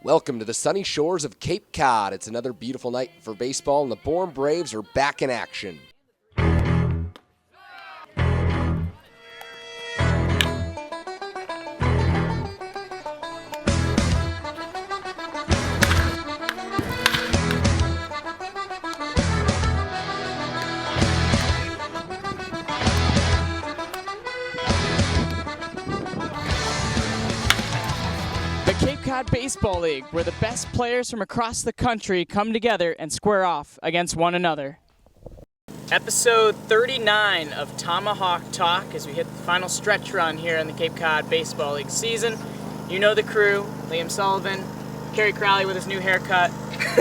Welcome to the sunny shores of Cape Cod. It's another beautiful night for baseball, and the Bourne Braves are back in action. Cape Cod Baseball League, where the best players from across the country come together and square off against one another. Episode 39 of Tomahawk Talk as we hit the final stretch run here in the Cape Cod Baseball League season. You know the crew: Liam Sullivan, Kerry Crowley with his new haircut,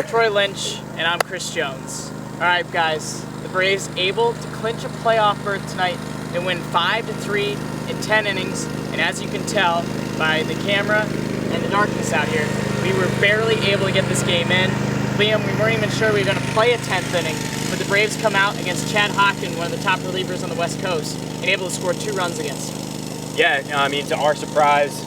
Troy Lynch, and I'm Chris Jones. All right, guys, the Braves able to clinch a playoff berth tonight and win 5-3 in 10 innings. And as you can tell by the camera and the darkness out here, we were barely able to get this game in. Liam, we weren't even sure we were going to play a 10th inning, but the Braves come out against Chad Hawken, one of the top relievers on the West Coast, and able to score 2 runs against him. Yeah, I mean, to our surprise,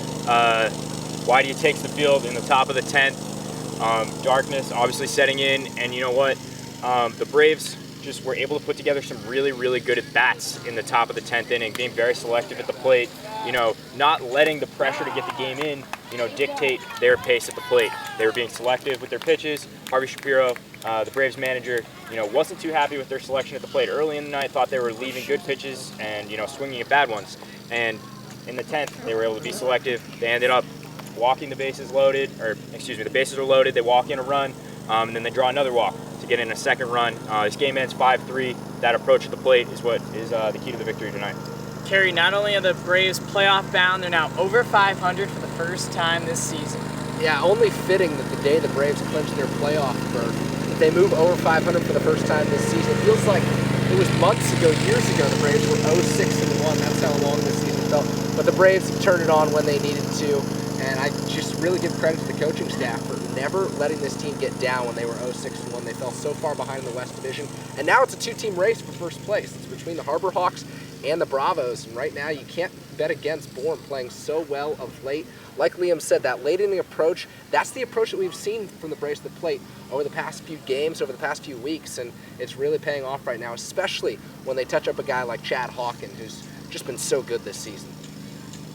Whitey takes the field in the top of the 10th. Darkness obviously setting in, and you know what? The Braves just were able to put together some really, really good at-bats in the top of the 10th inning, being very selective at the plate, not letting the pressure to get the game in, dictate their pace at the plate. They were being selective with their pitches. Harvey Shapiro, the Braves manager, wasn't too happy with their selection at the plate early in the night, thought they were leaving good pitches and, swinging at bad ones. And in the 10th, they were able to be selective. They ended up walking the bases loaded, the bases were loaded, they walk in a run, and then they draw another walk to get in a second run. This game ends 5-3. That approach at the plate is what is the key to the victory tonight. Kerry, not only are the Braves playoff bound, they're now over 500 for the first time this season. Yeah, only fitting that the day the Braves clinched their playoff berth, they move over 500 for the first time this season. It feels like it was months ago, years ago, the Braves were 0-6-1. That's how long this season felt. But the Braves turned it on when they needed to, and I just really give credit to the coaching staff for never letting this team get down when they were 0-6-1. They fell so far behind in the West Division, and now it's a 2-team race for first place. It's between the Harbor Hawks and the Bravos, and right now you can't bet against Bourne playing so well of late. Like Liam said, that late inning approach, that's the approach that we've seen from the Braves to the plate over the past few games, over the past few weeks, and it's really paying off right now, especially when they touch up a guy like Chad Hawken, who's just been so good this season.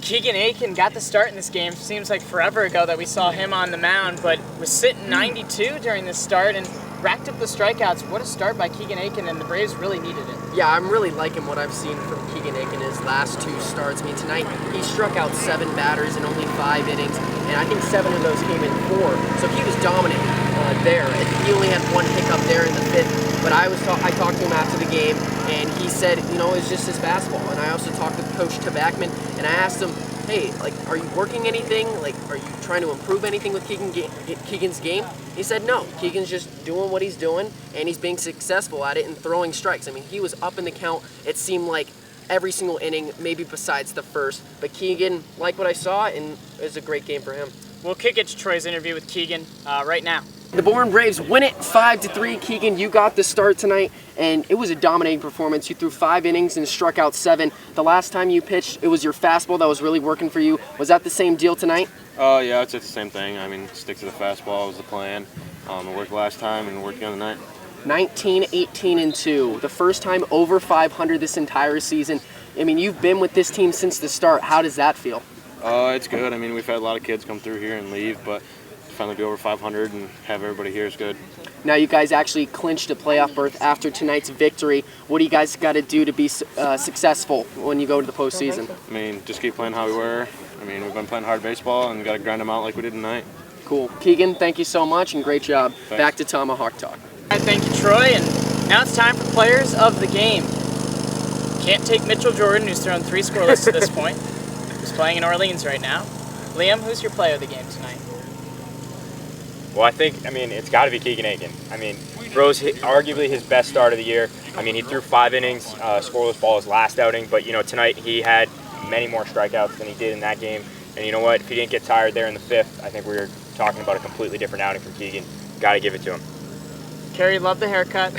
Keegan Aiken got the start in this game. Seems like forever ago that we saw him on the mound, but was sitting 92 during this start and racked up the strikeouts. What a start by Keegan Aiken, and the Braves really needed it. Yeah, I'm really liking what I've seen from Keegan Aiken in his last 2 starts. I mean, tonight he struck out 7 batters in only 5 innings, and I think 7 of those came in 4. So he was dominant there. He only had 1 hiccup there in the 5th, but I talked to him after the game, and he said, it's just his fastball. And I also talked with Coach Tabachman, and I asked him, hey, are you working anything? Are you trying to improve anything with Keegan's game? He said no. Keegan's just doing what he's doing, and he's being successful at it and throwing strikes. I mean, he was up in the count, it seemed like, every single inning, maybe besides the first. But Keegan liked what I saw, and it was a great game for him. We'll kick it to Troy's interview with Keegan right now. The Bourne Braves win it 5-3. Keegan, you got the start tonight, and it was a dominating performance. You threw 5 innings and struck out 7. The last time you pitched, it was your fastball that was really working for you. Was that the same deal tonight? Yeah, it's the same thing. I mean, stick to the fastball was the plan. It worked last time and worked again tonight. 19-18-2. The first time over 500 this entire season. I mean, you've been with this team since the start. How does that feel? It's good. I mean, we've had a lot of kids come through here and leave, but to finally be over 500 and have everybody here is good. Now you guys actually clinched a playoff berth after tonight's victory. What do you guys got to do to be successful when you go to the postseason? I mean, just keep playing how we were. I mean, we've been playing hard baseball and got to grind them out like we did tonight. Cool. Keegan, thank you so much and great job. Thanks. Back to Tomahawk Talk. All right, thank you, Troy. And now it's time for players of the game. Can't take Mitchell Jordan, who's thrown 3 scoreless to this point. He's playing in Orleans right now. Liam, who's your player of the game tonight? Well, it's got to be Keegan Aiken. I mean, throws arguably his best start of the year. I mean, he threw 5 innings, scoreless ball his last outing, but, tonight he had many more strikeouts than he did in that game. And you know what? If he didn't get tired there in the 5th, I think we were talking about a completely different outing from Keegan. Got to give it to him. Kerry, love the haircut.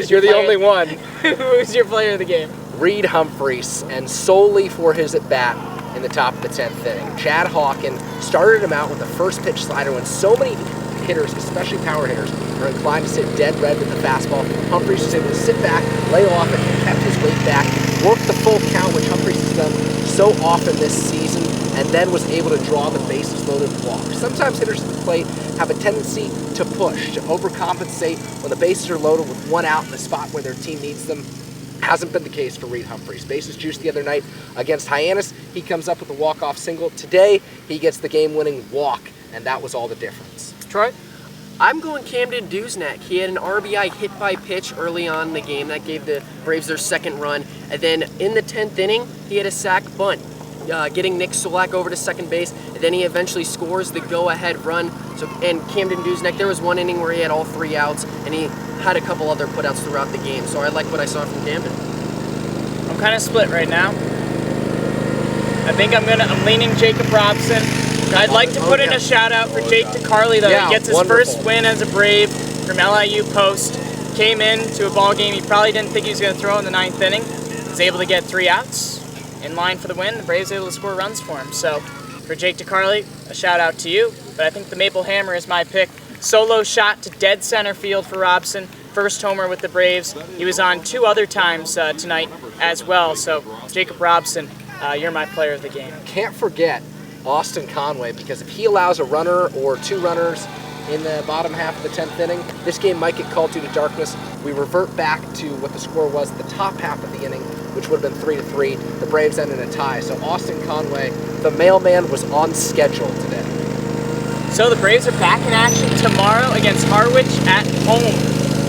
You're the only one. Who's your player of the game? Reed Humphreys, and solely for his at-bat, in the top of the 10th inning. Chad Hawken started him out with the first pitch slider when so many hitters, especially power hitters, are inclined to sit dead red with the fastball. Humphries was able to sit back, lay off it, and kept his weight back, worked the full count, which Humphries has done so often this season, and then was able to draw the bases loaded walk. Sometimes hitters at the plate have a tendency to push, to overcompensate when the bases are loaded with one out in the spot where their team needs them. Hasn't been the case for Reed Humphries. Bases juiced the other night against Hyannis. He comes up with a walk-off single. Today, he gets the game-winning walk, and that was all the difference. Troy? I'm going Camden Duznak. He had an RBI hit by pitch early on in the game. That gave the Braves their second run. And then in the 10th inning, he had a sac bunt, getting Nick Solak over to second base. And then he eventually scores the go-ahead run. And Camden Duznak, there was one inning where he had all 3 outs, and he had a couple other putouts throughout the game. So I like what I saw from Camden. I'm kind of split right now. I think I'm leaning Jacob Robson. I'd like to put in a shout out for Jake DeCarli though. Yeah, He gets his first win as a Brave from LIU Post. Came into a ball game he probably didn't think he was going to throw in the 9th inning. Was able to get 3 outs in line for the win. The Braves able to score runs for him. So for Jake DeCarli, a shout out to you. But I think the Maple Hammer is my pick. Solo shot to dead center field for Robson. First homer with the Braves. He was on 2 other times tonight as well. So Jacob Robson, you're my player of the game. Can't forget Austin Conway, because if he allows a runner or 2 runners in the bottom half of the 10th inning, this game might get called due to darkness. We revert back to what the score was at the top half of the inning, which would have been 3-3. The Braves end in a tie. So Austin Conway, the mailman, was on schedule today. So the Braves are back in action tomorrow against Harwich at home.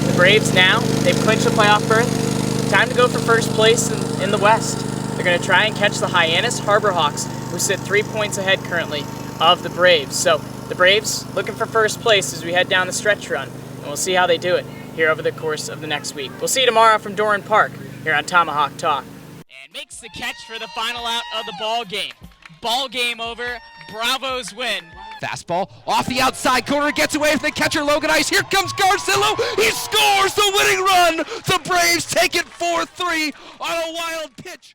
The Braves now, they've clinched the playoff berth. Time to go for first place in the West. They're going to try and catch the Hyannis Harbor Hawks, who sit 3 points ahead currently of the Braves. So the Braves looking for first place as we head down the stretch run, and we'll see how they do it here over the course of the next week. We'll see you tomorrow from Doran Park here on Tomahawk Talk. And makes the catch for the final out of the ball game. Ball game over. Bravos win. Fastball off the outside corner, gets away from the catcher Logan Ice. Here comes Garcillo. He scores the winning run. The Braves take it 4-3 on a wild pitch.